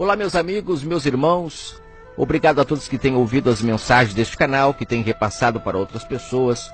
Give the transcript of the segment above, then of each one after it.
Olá, meus amigos, meus irmãos, obrigado a todos que têm ouvido as mensagens deste canal, que têm repassado para outras pessoas.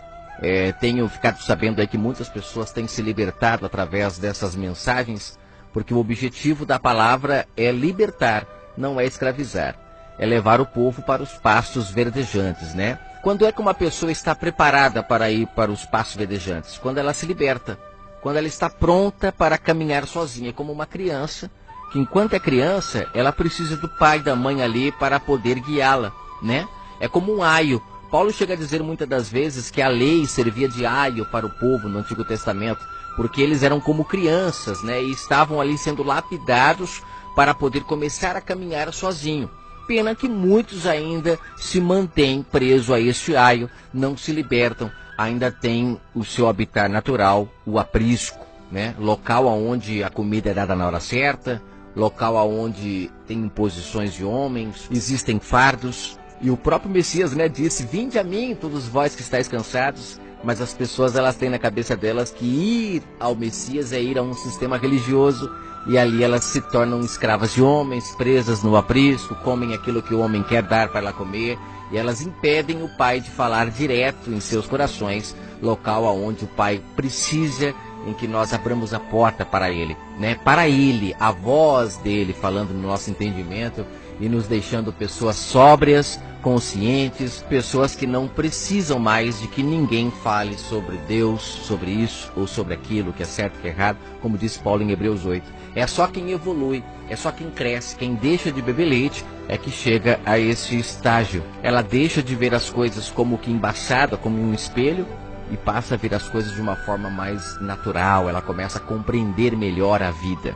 Tenho ficado sabendo aí que muitas pessoas têm se libertado através dessas mensagens, porque o objetivo da palavra é libertar, não é escravizar. É levar o povo para os pastos verdejantes, né? Quando é que uma pessoa está preparada para ir para os pastos verdejantes? Quando ela se liberta, quando ela está pronta para caminhar sozinha, como uma criança, que enquanto é criança, ela precisa do pai e da mãe ali para poder guiá-la, né? É como um aio. Paulo chega a dizer muitas das vezes que a lei servia de aio para o povo no Antigo Testamento, porque eles eram como crianças, né? E estavam ali sendo lapidados para poder começar a caminhar sozinho. Pena que muitos ainda se mantêm presos a este aio, não se libertam, ainda tem o seu habitat natural, o aprisco, né? Local onde a comida é dada na hora certa, local onde tem imposições de homens, existem fardos. E o próprio Messias, né, disse: vinde a mim, todos vós que estáis cansados. Mas as pessoas, elas têm na cabeça delas que ir ao Messias é ir a um sistema religioso, e ali elas se tornam escravas de homens, presas no aprisco, comem aquilo que o homem quer dar para ela comer, e elas impedem o Pai de falar direto em seus corações, local onde o Pai precisa em que nós abramos a porta para Ele, né? Para Ele, a voz dEle falando no nosso entendimento e nos deixando pessoas sóbrias, conscientes, pessoas que não precisam mais de que ninguém fale sobre Deus, sobre isso ou sobre aquilo, que é certo, que é errado, como diz Paulo em Hebreus 8. É só quem evolui, é só quem cresce, quem deixa de beber leite é que chega a esse estágio. Ela deixa de ver as coisas como que embaçada, como um espelho, e passa a ver as coisas de uma forma mais natural. Ela começa a compreender melhor a vida.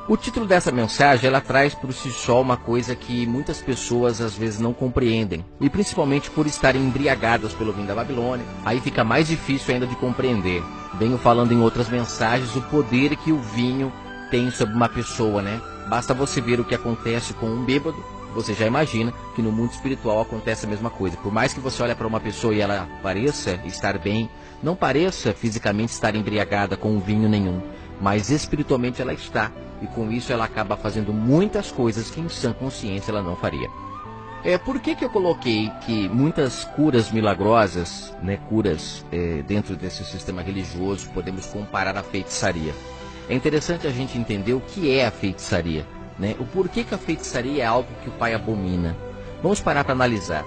O título dessa mensagem, ela traz por si só uma coisa que muitas pessoas às vezes não compreendem, e principalmente por estarem embriagadas pelo vinho da Babilônia, aí fica mais difícil ainda de compreender. Venho falando em outras mensagens o poder que o vinho tem sobre uma pessoa, né? Basta você ver o que acontece com um bêbado, você já imagina que no mundo espiritual acontece a mesma coisa. Por mais que você olhe para uma pessoa e ela pareça estar bem, não pareça fisicamente estar embriagada com vinho nenhum, mas espiritualmente ela está, e com isso ela acaba fazendo muitas coisas que em sã consciência ela não faria. Por que eu coloquei que muitas curas milagrosas, né, curas dentro desse sistema religioso, podemos comparar à feitiçaria? É interessante a gente entender o que é a feitiçaria, né? O porquê que a feitiçaria é algo que o Pai abomina. Vamos parar para analisar.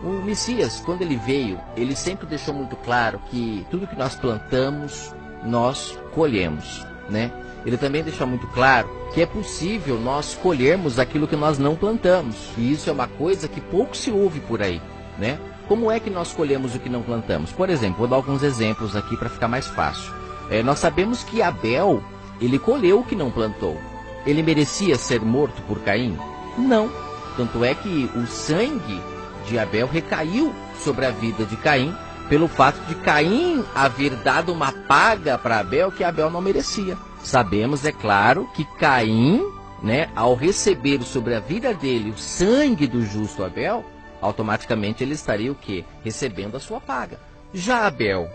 O Messias, quando ele veio, ele sempre deixou muito claro que tudo que nós plantamos, nós colhemos, né? Ele também deixou muito claro que é possível nós colhermos aquilo que nós não plantamos. E isso é uma coisa que pouco se ouve por aí, né? Como é que nós colhemos o que não plantamos? Por exemplo, vou dar alguns exemplos aqui para ficar mais fácil. Nós sabemos que Abel, ele colheu o que não plantou. Ele merecia ser morto por Caim? Não. Tanto é que o sangue de Abel recaiu sobre a vida de Caim, pelo fato de Caim haver dado uma paga para Abel que Abel não merecia. Sabemos, é claro, que Caim, né, ao receber sobre a vida dele o sangue do justo Abel, automaticamente ele estaria o quê? Recebendo a sua paga. Já Abel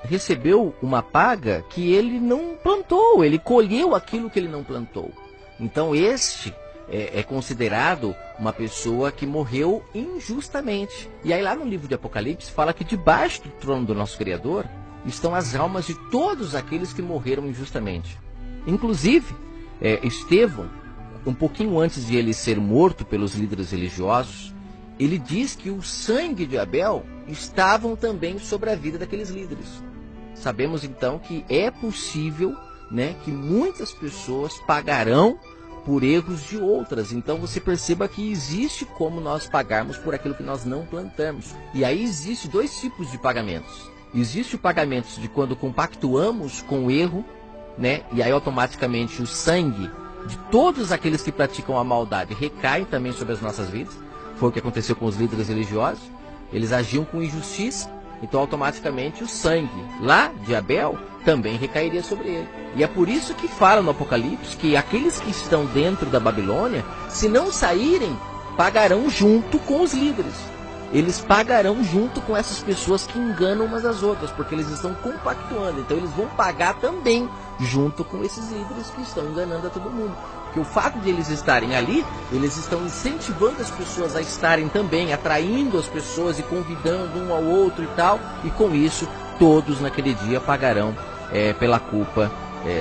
recebeu uma paga que ele não plantou, ele colheu aquilo que ele não plantou. Então este é considerado uma pessoa que morreu injustamente. E aí lá no livro de Apocalipse fala que debaixo do trono do nosso Criador estão as almas de todos aqueles que morreram injustamente. Inclusive, Estevão, um pouquinho antes de ele ser morto pelos líderes religiosos, ele diz que o sangue de Abel estavam também sobre a vida daqueles líderes. Sabemos então que é possível, né, que muitas pessoas pagarão por erros de outras. Então você perceba que existe como nós pagarmos por aquilo que nós não plantamos. E aí existe dois tipos de pagamentos. Existe o pagamento de quando compactuamos com o erro, né, e aí automaticamente o sangue de todos aqueles que praticam a maldade recai também sobre as nossas vidas. Foi o que aconteceu com os líderes religiosos. Eles agiam com injustiça, então automaticamente o sangue lá de Abel também recairia sobre ele. E é por isso que fala no Apocalipse que aqueles que estão dentro da Babilônia, se não saírem, pagarão junto com os líderes. Eles pagarão junto com essas pessoas que enganam umas às outras, porque eles estão compactuando. Então eles vão pagar também junto com esses líderes que estão enganando a todo mundo. porque o fato de eles estarem ali, eles estão incentivando as pessoas a estarem também, atraindo as pessoas e convidando um ao outro e tal, e com isso todos naquele dia pagarão pela culpa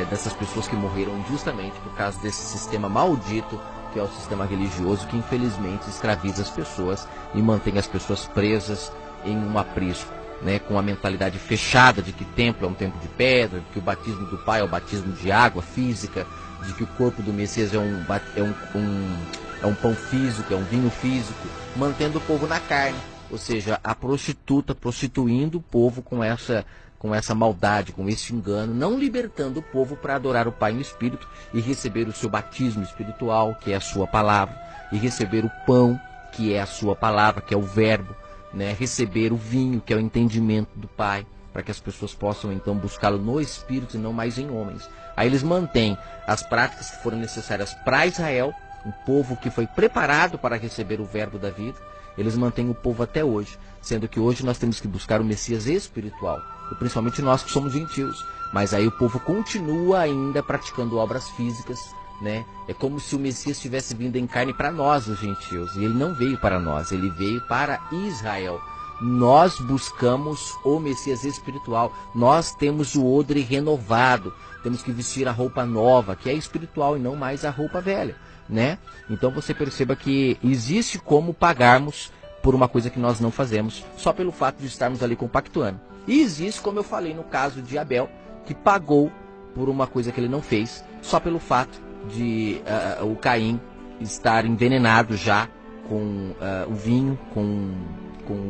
dessas pessoas que morreram justamente por causa desse sistema maldito que é o sistema religioso, que infelizmente escraviza as pessoas e mantém as pessoas presas em um aprisco, né, com a mentalidade fechada de que templo é um templo de pedra, de que o batismo do Pai é o batismo de água física, de que o corpo do Messias é um pão físico, é um vinho físico, mantendo o povo na carne, ou seja, a prostituta prostituindo o povo com essa maldade, com esse engano, não libertando o povo para adorar o Pai no Espírito e receber o seu batismo espiritual, que é a sua palavra, e receber o pão, que é a sua palavra, que é o verbo, né? Receber o vinho, que é o entendimento do Pai, para que as pessoas possam então buscá-lo no Espírito e não mais em homens. Aí eles mantêm as práticas que foram necessárias para Israel, um povo que foi preparado para receber o verbo da vida. Eles mantêm o povo até hoje, sendo que hoje nós temos que buscar o Messias espiritual, e principalmente nós que somos gentios. Mas aí o povo continua ainda praticando obras físicas, né? É como se o Messias tivesse vindo em carne para nós, os gentios, e ele não veio para nós, ele veio para Israel. Nós buscamos o Messias espiritual, nós temos o odre renovado, temos que vestir a roupa nova, que é espiritual e não mais a roupa velha, né? Então você perceba que existe como pagarmos por uma coisa que nós não fazemos, só pelo fato de estarmos ali compactuando. E existe, como eu falei no caso de Abel, que pagou por uma coisa que ele não fez, só pelo fato de o Caim estar envenenado já com o vinho, com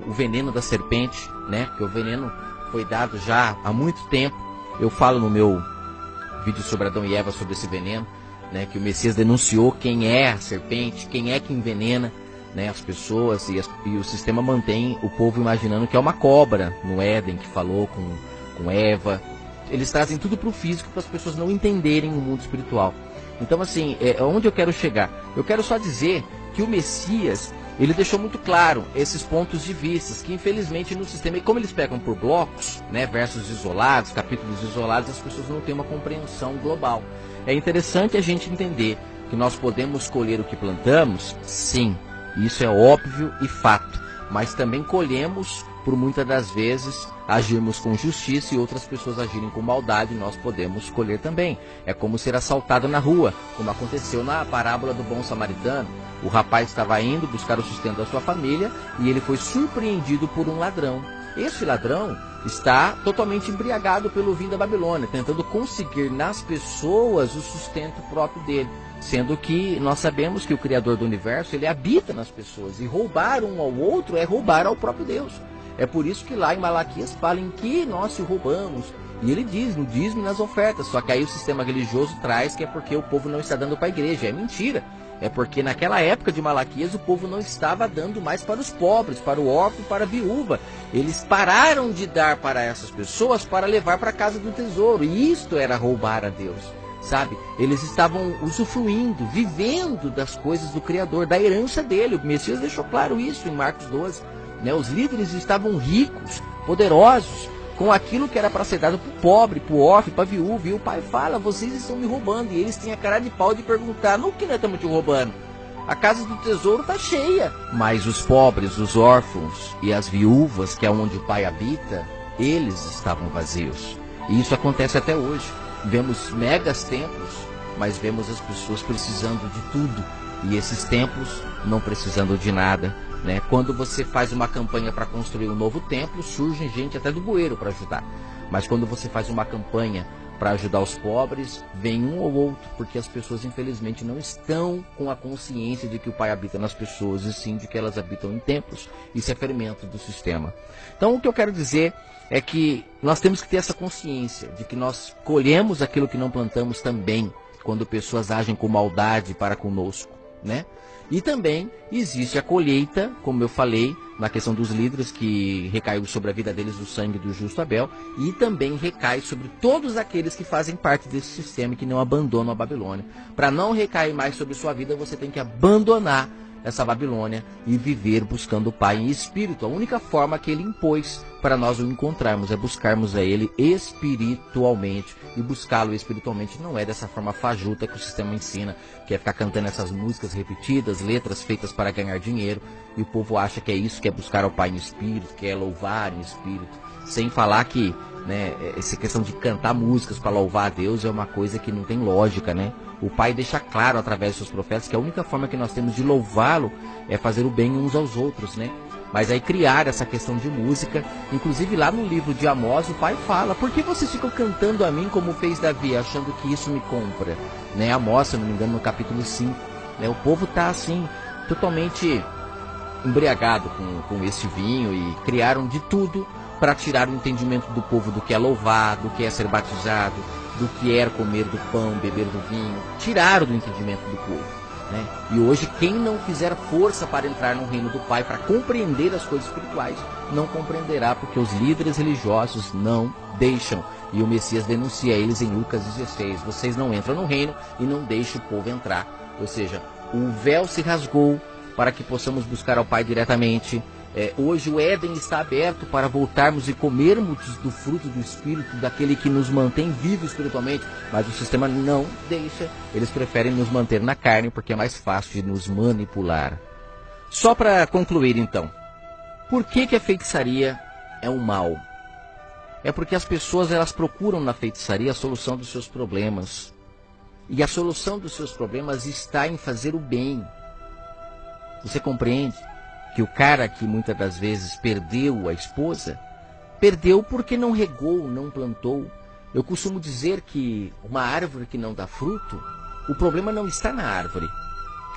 o veneno da serpente, né? Porque o veneno foi dado já há muito tempo. Eu falo no meu vídeo sobre Adão e Eva, sobre esse veneno, né? Que o Messias denunciou quem é a serpente, quem é que envenena, né, as pessoas, e o sistema mantém o povo imaginando que é uma cobra no Éden que falou com Eva. Eles trazem tudo para o físico para as pessoas não entenderem o mundo espiritual. Então, assim, onde eu quero chegar? Eu quero só dizer que o Messias, ele deixou muito claro esses pontos de vista, que infelizmente no sistema, e como eles pegam por blocos, né, versos isolados, capítulos isolados, as pessoas não têm uma compreensão global. É interessante a gente entender que nós podemos colher o que plantamos, sim, isso é óbvio e fato, mas também colhemos, por muitas das vezes, agirmos com justiça e outras pessoas agirem com maldade, nós podemos colher também. É como ser assaltado na rua, como aconteceu na parábola do bom samaritano. O rapaz estava indo buscar o sustento da sua família e ele foi surpreendido por um ladrão. Esse ladrão está totalmente embriagado pelo vinho da Babilônia, tentando conseguir nas pessoas o sustento próprio dele. Sendo que nós sabemos que o Criador do Universo, ele habita nas pessoas, e roubar um ao outro é roubar ao próprio Deus. É por isso que lá em Malaquias fala em que nós se roubamos. E ele diz, no dízimo e nas ofertas. Só que aí o sistema religioso traz que é porque o povo não está dando para a igreja. É mentira. É porque naquela época de Malaquias o povo não estava dando mais para os pobres, para o órfão, para a viúva. Eles pararam de dar para essas pessoas para levar para a casa do tesouro. E isto era roubar a Deus. Sabe? Eles estavam usufruindo, vivendo das coisas do Criador, da herança dele. O Messias deixou claro isso em Marcos 12. Né? Os líderes estavam ricos, poderosos, com aquilo que era para ser dado para o pobre, para o órfão, para a viúva. E o pai fala, vocês estão me roubando. E eles têm a cara de pau de perguntar, no que nós estamos te roubando? A casa do tesouro está cheia. Mas os pobres, os órfãos e as viúvas, que é onde o pai habita, eles estavam vazios. E isso acontece até hoje. Vemos megas templos, mas vemos as pessoas precisando de tudo. E esses templos não precisando de nada. Né? Quando você faz uma campanha para construir um novo templo, surge gente até do bueiro para ajudar. Mas quando você faz uma campanha para ajudar os pobres, vem um ou outro, porque as pessoas infelizmente não estão com a consciência de que o Pai habita nas pessoas, e sim de que elas habitam em templos. Isso é ferimento do sistema. Então o que eu quero dizer é que nós temos que ter essa consciência de que nós colhemos aquilo que não plantamos também, quando pessoas agem com maldade para conosco, né? E também existe a colheita, como eu falei, na questão dos líderes, que recaiu sobre a vida deles o sangue do justo Abel, e também recai sobre todos aqueles que fazem parte desse sistema e que não abandonam a Babilônia. Para não recair mais sobre sua vida, você tem que abandonar essa Babilônia e viver buscando o Pai em espírito, a única forma que ele impôs para nós o encontrarmos, é buscarmos a Ele espiritualmente. E buscá-lo espiritualmente não é dessa forma fajuta que o sistema ensina, que é ficar cantando essas músicas repetidas, letras feitas para ganhar dinheiro, e o povo acha que é isso, que é buscar ao Pai em espírito, que é louvar em espírito, sem falar que, né, essa questão de cantar músicas para louvar a Deus é uma coisa que não tem lógica, né? O Pai deixa claro através dos seus profetas que a única forma que nós temos de louvá-lo é fazer o bem uns aos outros, né? Mas aí criar essa questão de música, inclusive lá no livro de Amós, o Pai fala: por que vocês ficam cantando a mim como fez Davi, achando que isso me compra? Né? Amós, se não me engano, no capítulo 5. Né? O povo está assim, totalmente embriagado com esse vinho, e criaram de tudo para tirar o entendimento do povo do que é louvar, do que é ser batizado, do que é comer do pão, beber do vinho. Tiraram do entendimento do povo. Né? E hoje, quem não fizer força para entrar no reino do Pai, para compreender as coisas espirituais, não compreenderá, porque os líderes religiosos não deixam. E o Messias denuncia eles em Lucas 16: vocês não entram no reino e não deixam o povo entrar. Ou seja, o véu se rasgou para que possamos buscar ao Pai diretamente. Hoje o Éden está aberto para voltarmos e comermos do fruto do Espírito, daquele que nos mantém vivos espiritualmente, mas o sistema não deixa. Eles preferem nos manter na carne porque é mais fácil de nos manipular. Só para concluir então, por que a feitiçaria é um mal? É porque as pessoas, elas procuram na feitiçaria a solução dos seus problemas, e a solução dos seus problemas está em fazer o bem. Você compreende? Que o cara que muitas das vezes perdeu a esposa, perdeu porque não regou, não plantou. Eu costumo dizer que uma árvore que não dá fruto, o problema não está na árvore.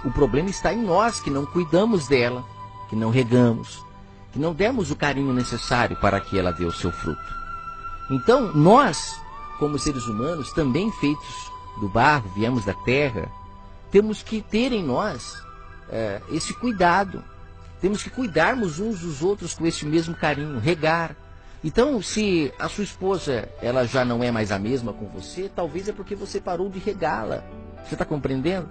O problema está em nós, que não cuidamos dela, que não regamos, que não demos o carinho necessário para que ela dê o seu fruto. Então, nós, como seres humanos, também feitos do barro, viemos da terra, temos que ter em nós esse cuidado. Temos que cuidarmos uns dos outros com esse mesmo carinho, regar. Então, se a sua esposa ela já não é mais a mesma com você, talvez é porque você parou de regá-la. Você está compreendendo?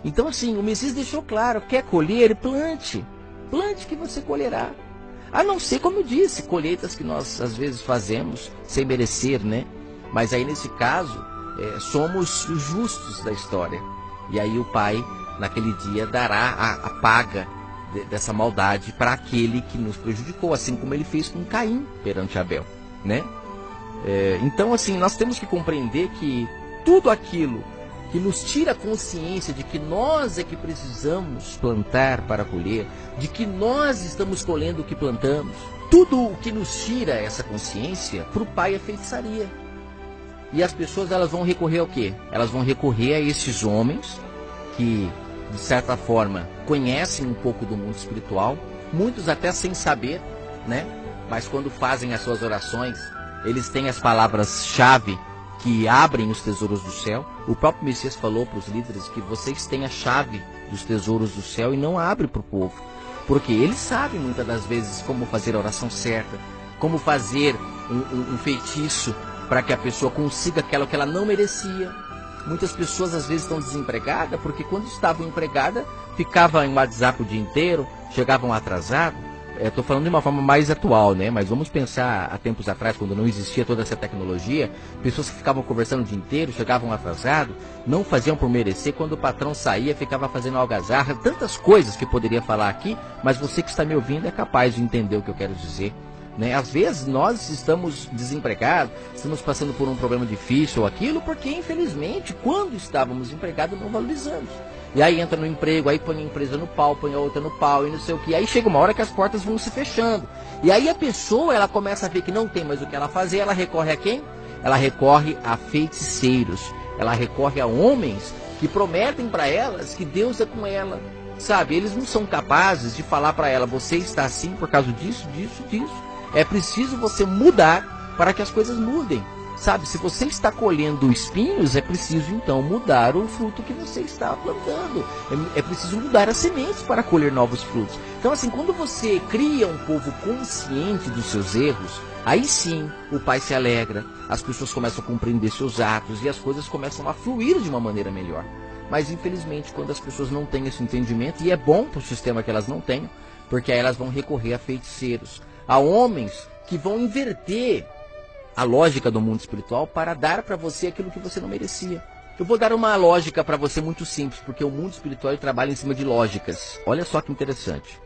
Então, assim, o Messias deixou claro: quer colher, plante. Plante que você colherá. A não ser, como eu disse, colheitas que nós às vezes fazemos sem merecer, né? Mas aí, nesse caso, somos os justos da história. E aí o Pai, naquele dia, dará a paga dessa maldade para aquele que nos prejudicou, assim como ele fez com Caim perante Abel, né? Então, assim, nós temos que compreender que tudo aquilo que nos tira a consciência de que nós é que precisamos plantar para colher, de que nós estamos colhendo o que plantamos, tudo o que nos tira essa consciência, para o Pai é feitiçaria. E as pessoas, elas vão recorrer ao quê? Elas vão recorrer a esses homens que, de certa forma, conhecem um pouco do mundo espiritual, muitos até sem saber, né? Mas quando fazem as suas orações, eles têm as palavras-chave que abrem os tesouros do céu. O próprio Messias falou para os líderes que vocês têm a chave dos tesouros do céu e não abre para o povo, porque eles sabem muitas das vezes como fazer a oração certa, como fazer um feitiço para que a pessoa consiga aquilo que ela não merecia. Muitas pessoas às vezes estão desempregadas porque quando estavam empregadas ficavam em WhatsApp o dia inteiro, chegavam atrasados. Estou falando de uma forma mais atual, né? Mas vamos pensar há tempos atrás, quando não existia toda essa tecnologia, pessoas que ficavam conversando o dia inteiro, chegavam atrasados, não faziam por merecer, quando o patrão saía, ficava fazendo algazarra, tantas coisas que eu poderia falar aqui, mas você que está me ouvindo é capaz de entender o que eu quero dizer. Né? Às vezes nós estamos desempregados, estamos passando por um problema difícil ou aquilo, porque infelizmente quando estávamos empregados não valorizamos. E aí entra no emprego, aí põe a empresa no pau, põe a outra no pau e não sei o que. Aí chega uma hora que as portas vão se fechando. E aí a pessoa, ela começa a ver que não tem mais o que ela fazer, ela recorre a quem? Ela recorre a feiticeiros, ela recorre a homens que prometem para elas que Deus é com ela. Sabe, eles não são capazes de falar para ela: você está assim por causa disso, disso, disso. É preciso você mudar para que as coisas mudem. Sabe, se você está colhendo espinhos, é preciso então mudar o fruto que você está plantando. É preciso mudar as sementes para colher novos frutos. Então, assim, quando você cria um povo consciente dos seus erros, aí sim o Pai se alegra, as pessoas começam a compreender seus atos e as coisas começam a fluir de uma maneira melhor. Mas, infelizmente, quando as pessoas não têm esse entendimento, e é bom para o sistema que elas não tenham, porque aí elas vão recorrer a feiticeiros, a homens que vão inverter a lógica do mundo espiritual para dar para você aquilo que você não merecia. Eu vou dar uma lógica para você muito simples, porque o mundo espiritual ele trabalha em cima de lógicas. Olha só que interessante.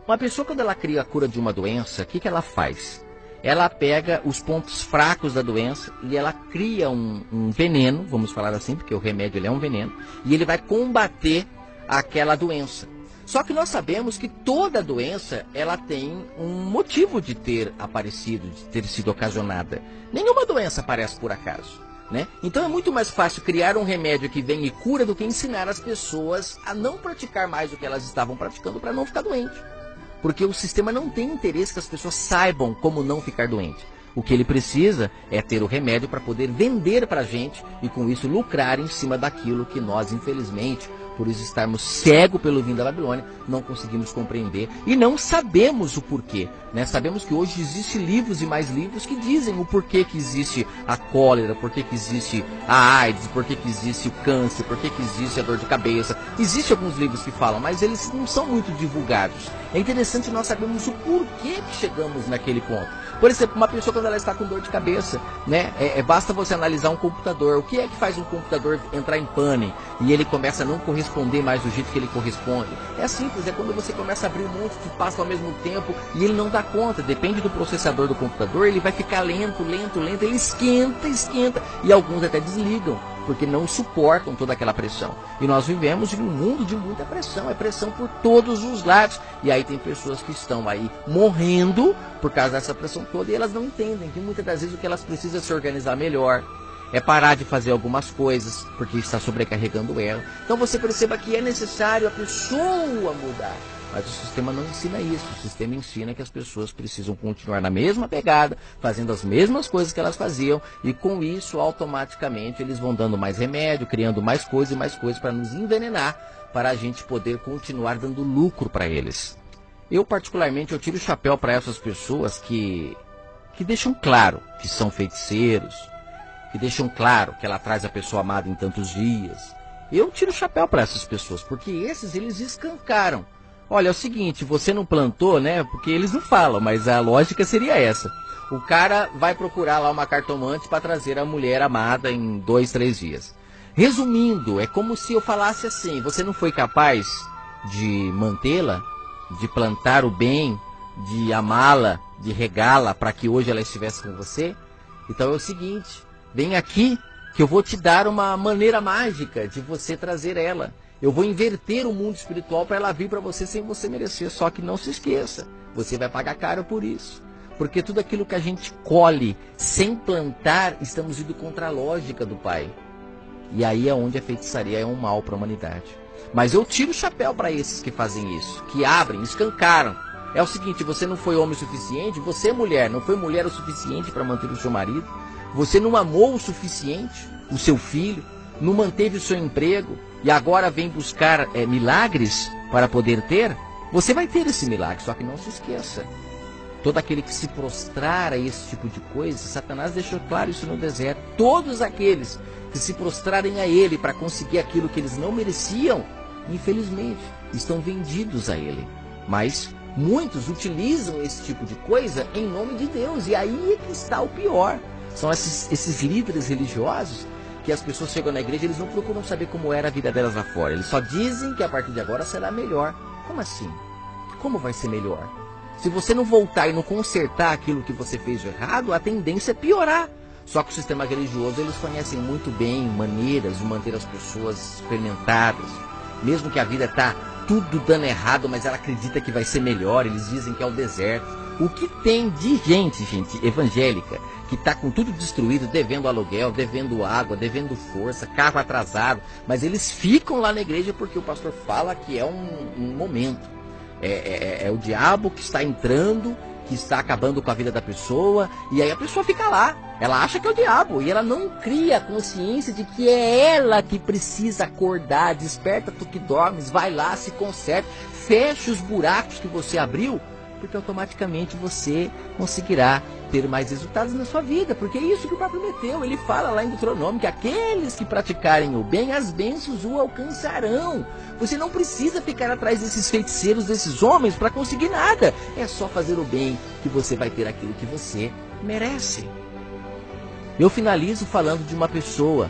Uma pessoa, quando ela cria a cura de uma doença, o que ela faz? Ela pega os pontos fracos da doença e ela cria um veneno, vamos falar assim, porque o remédio ele é um veneno, e ele vai combater aquela doença. Só que nós sabemos que toda doença ela tem um motivo de ter aparecido, de ter sido ocasionada. Nenhuma doença aparece por acaso, né? Então é muito mais fácil criar um remédio que vem e cura do que ensinar as pessoas a não praticar mais o que elas estavam praticando para não ficar doente. Porque o sistema não tem interesse que as pessoas saibam como não ficar doente. O que ele precisa é ter o remédio para poder vender para a gente e com isso lucrar em cima daquilo que nós, infelizmente, por isso estarmos cegos pelo vinho da Babilônia, não conseguimos compreender e não sabemos o porquê, né? Sabemos que hoje existem livros e mais livros que dizem o porquê que existe a cólera, porquê que existe a AIDS, porquê que existe o câncer, porquê que existe a dor de cabeça. Existem alguns livros que falam, mas eles não são muito divulgados. É interessante nós sabermos o porquê que chegamos naquele ponto. Por exemplo, uma pessoa quando ela está com dor de cabeça, né, basta você analisar um computador. O que é que faz um computador entrar em pane e ele começa a não corresponder mais do jeito que ele corresponde? É simples, é quando você começa a abrir um monte de passos ao mesmo tempo e ele não dá conta. Depende do processador do computador, ele vai ficar lento, ele esquenta e alguns até desligam, porque não suportam toda aquela pressão. E nós vivemos em um mundo de muita pressão, é pressão por todos os lados. E aí tem pessoas que estão aí morrendo por causa dessa pressão toda e elas não entendem que muitas das vezes o que elas precisam é se organizar melhor, é parar de fazer algumas coisas, porque está sobrecarregando ela. Então você perceba que é necessário a pessoa mudar. Mas o sistema não ensina isso. O sistema ensina que as pessoas precisam continuar na mesma pegada, fazendo as mesmas coisas que elas faziam, e com isso, automaticamente, eles vão dando mais remédio, criando mais coisas e mais coisas para nos envenenar, para a gente poder continuar dando lucro para eles. Eu, particularmente, eu tiro o chapéu para essas pessoas que deixam claro que são feiticeiros, que deixam claro que ela traz a pessoa amada em tantos dias. Eu tiro o chapéu para essas pessoas, porque esses, eles escancaram. Olha, é o seguinte, você não plantou, né? Porque eles não falam, mas a lógica seria essa. O cara vai procurar lá uma cartomante para trazer a mulher amada em 2, 3 dias. Resumindo, é como se eu falasse assim, você não foi capaz de mantê-la, de plantar o bem, de amá-la, de regá-la para que hoje ela estivesse com você? Então é o seguinte, vem aqui que eu vou te dar uma maneira mágica de você trazer ela. Eu vou inverter o mundo espiritual para ela vir para você sem você merecer. Só que não se esqueça, você vai pagar caro por isso. Porque tudo aquilo que a gente colhe sem plantar, estamos indo contra a lógica do Pai. E aí é onde a feitiçaria é um mal para a humanidade. Mas eu tiro o chapéu para esses que fazem isso, que abrem, escancaram. É o seguinte, você não foi homem o suficiente, você é mulher, não foi mulher o suficiente para manter o seu marido, você não amou o suficiente o seu filho, não manteve o seu emprego, e agora vem buscar milagres para poder ter, você vai ter esse milagre, só que não se esqueça. Todo aquele que se prostrar a esse tipo de coisa, Satanás deixou claro isso no deserto. Todos aqueles que se prostrarem a ele para conseguir aquilo que eles não mereciam, infelizmente, estão vendidos a ele. Mas muitos utilizam esse tipo de coisa em nome de Deus, e aí é que está o pior. São esses líderes religiosos que as pessoas chegam na igreja, eles não procuram saber como era a vida delas lá fora. Eles só dizem que a partir de agora será melhor. Como assim? Como vai ser melhor? Se você não voltar e não consertar aquilo que você fez de errado, a tendência é piorar. Só que o sistema religioso, eles conhecem muito bem maneiras de manter as pessoas fermentadas. Mesmo que a vida está tudo dando errado, mas ela acredita que vai ser melhor, eles dizem que é o deserto. O que tem de gente evangélica, que está com tudo destruído, devendo aluguel, devendo água, devendo força, carro atrasado, mas eles ficam lá na igreja porque o pastor fala que é um momento. É o diabo que está entrando, que está acabando com a vida da pessoa, e aí a pessoa fica lá. Ela acha que é o diabo, e ela não cria a consciência de que é ela que precisa acordar. Desperta tu que dormes, vai lá, se conserta, fecha os buracos que você abriu, porque automaticamente você conseguirá ter mais resultados na sua vida, porque é isso que o Pai prometeu. Ele fala lá em Deuteronômio que aqueles que praticarem o bem, as bênçãos o alcançarão. Você não precisa ficar atrás desses feiticeiros, desses homens, para conseguir nada. É só fazer o bem que você vai ter aquilo que você merece. Eu finalizo falando de uma pessoa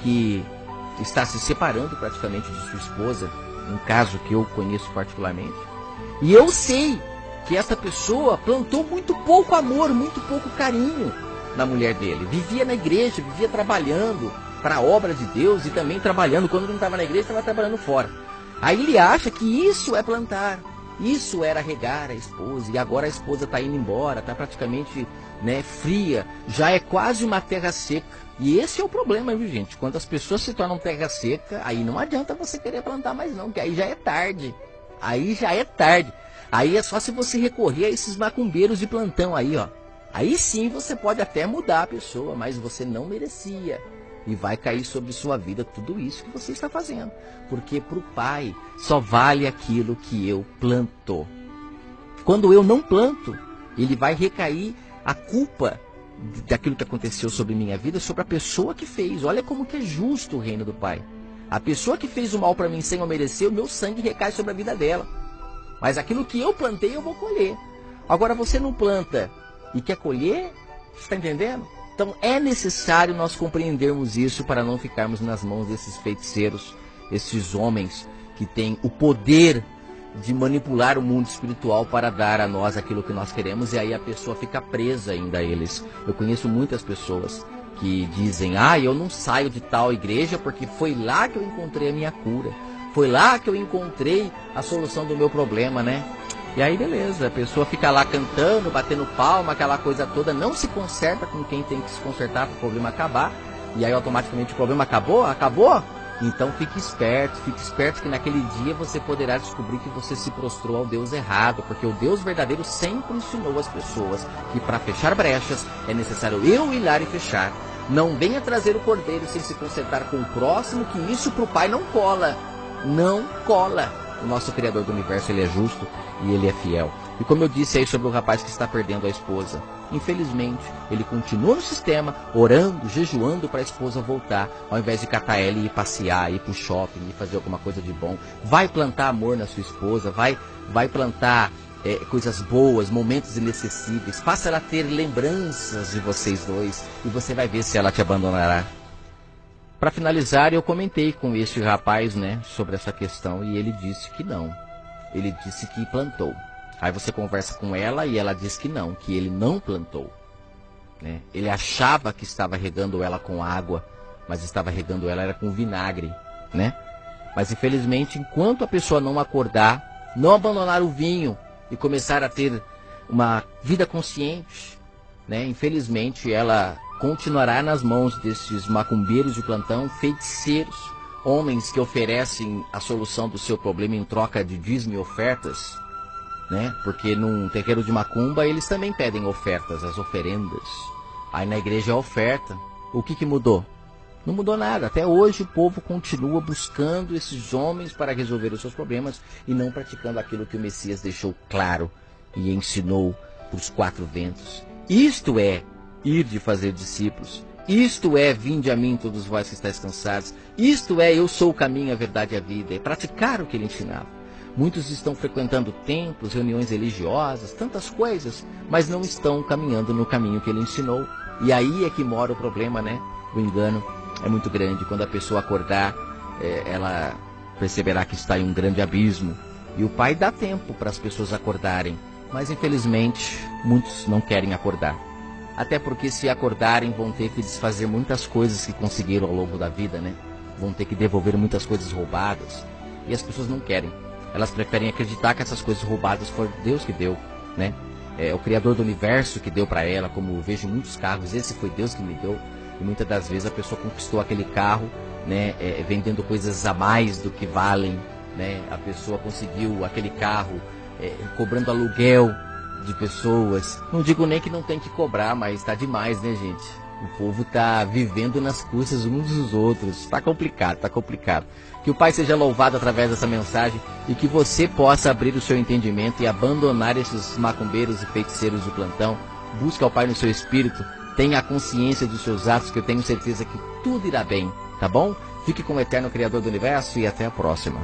que está se separando praticamente de sua esposa, um caso que eu conheço particularmente. E eu sei que essa pessoa plantou muito pouco amor, muito pouco carinho na mulher dele. Vivia na igreja, vivia trabalhando para a obra de Deus e também trabalhando. Quando não estava na igreja, estava trabalhando fora. Aí ele acha que isso é plantar, isso era regar a esposa. E agora a esposa está indo embora, está praticamente, né, fria, já é quase uma terra seca. E esse é o problema, viu, gente? Quando as pessoas se tornam terra seca, aí não adianta você querer plantar mais não, porque aí já é tarde. Aí já é tarde. Aí é só se você recorrer a esses macumbeiros de plantão aí, ó. Aí sim você pode até mudar a pessoa, mas você não merecia. E vai cair sobre sua vida tudo isso que você está fazendo. Porque para o Pai só vale aquilo que eu planto. Quando eu não planto, ele vai recair a culpa daquilo que aconteceu sobre minha vida, sobre a pessoa que fez. Olha como que é justo o reino do Pai. A pessoa que fez o mal para mim sem eu merecer, o meu sangue recai sobre a vida dela. Mas aquilo que eu plantei, eu vou colher. Agora você não planta e quer colher? Você está entendendo? Então é necessário nós compreendermos isso para não ficarmos nas mãos desses feiticeiros, esses homens que têm o poder de manipular o mundo espiritual para dar a nós aquilo que nós queremos, e aí a pessoa fica presa ainda a eles. Eu conheço muitas pessoas que dizem, eu não saio de tal igreja porque foi lá que eu encontrei a minha cura, foi lá que eu encontrei a solução do meu problema, né? E aí beleza, a pessoa fica lá cantando, batendo palma, aquela coisa toda, não se conserta com quem tem que se consertar para o problema acabar, e aí automaticamente o problema acabou? Então fique esperto que naquele dia você poderá descobrir que você se prostrou ao Deus errado, porque o Deus verdadeiro sempre ensinou as pessoas que para fechar brechas é necessário eu ir lá e fechar. Não venha trazer o cordeiro sem se consertar com o próximo, que isso para o Pai não cola. Não cola. O nosso Criador do Universo, ele é justo e ele é fiel. E como eu disse aí sobre o rapaz que está perdendo a esposa, infelizmente, ele continua no sistema, orando, jejuando para a esposa voltar, ao invés de catar ela e ir passear, ir para o shopping, e fazer alguma coisa de bom. Vai plantar amor na sua esposa, vai plantar coisas boas, momentos inacessíveis. Faça ela ter lembranças de vocês dois e você vai ver se ela te abandonará. Para finalizar, eu comentei com este rapaz, né, sobre essa questão e ele disse que não. Ele disse que plantou. Aí você conversa com ela e ela diz que não, que ele não plantou, né? Ele achava que estava regando ela com água, mas estava regando ela era com vinagre, né? Mas infelizmente, enquanto a pessoa não acordar, não abandonar o vinho e começar a ter uma vida consciente, né, infelizmente ela continuará nas mãos desses macumbeiros de plantão, feiticeiros, homens que oferecem a solução do seu problema em troca de dízimo e ofertas, né? Porque num terreiro de macumba eles também pedem ofertas, as oferendas. Aí na igreja é oferta. O que mudou? Não mudou nada. Até hoje o povo continua buscando esses homens para resolver os seus problemas e não praticando aquilo que o Messias deixou claro e ensinou para os quatro ventos. Isto é ir de fazer discípulos. Isto é, vinde a mim todos vós que estáis cansados. Isto é, eu sou o caminho, a verdade e a vida. É praticar o que ele ensinava. Muitos estão frequentando templos, reuniões religiosas, tantas coisas, mas não estão caminhando no caminho que ele ensinou. E aí é que mora o problema, né? O engano é muito grande. Quando a pessoa acordar, ela perceberá que está em um grande abismo. E o Pai dá tempo para as pessoas acordarem. Mas infelizmente, muitos não querem acordar. Até porque se acordarem vão ter que desfazer muitas coisas que conseguiram ao longo da vida, né? Vão ter que devolver muitas coisas roubadas. E as pessoas não querem. Elas preferem acreditar que essas coisas roubadas foram Deus que deu, né? É o Criador do Universo que deu para ela, como eu vejo muitos carros, esse foi Deus que me deu. E muitas das vezes a pessoa conquistou aquele carro, né? Vendendo coisas a mais do que valem, né? A pessoa conseguiu aquele carro cobrando aluguel de pessoas. Não digo nem que não tem que cobrar, mas tá demais, né, gente? O povo tá vivendo nas custas uns dos outros. Tá complicado, tá complicado. Que o Pai seja louvado através dessa mensagem e que você possa abrir o seu entendimento e abandonar esses macumbeiros e feiticeiros de plantão busque ao Pai no seu espírito, tenha a consciência dos seus atos, que eu tenho certeza que tudo irá bem, tá bom? Fique com o eterno Criador do Universo e até a próxima.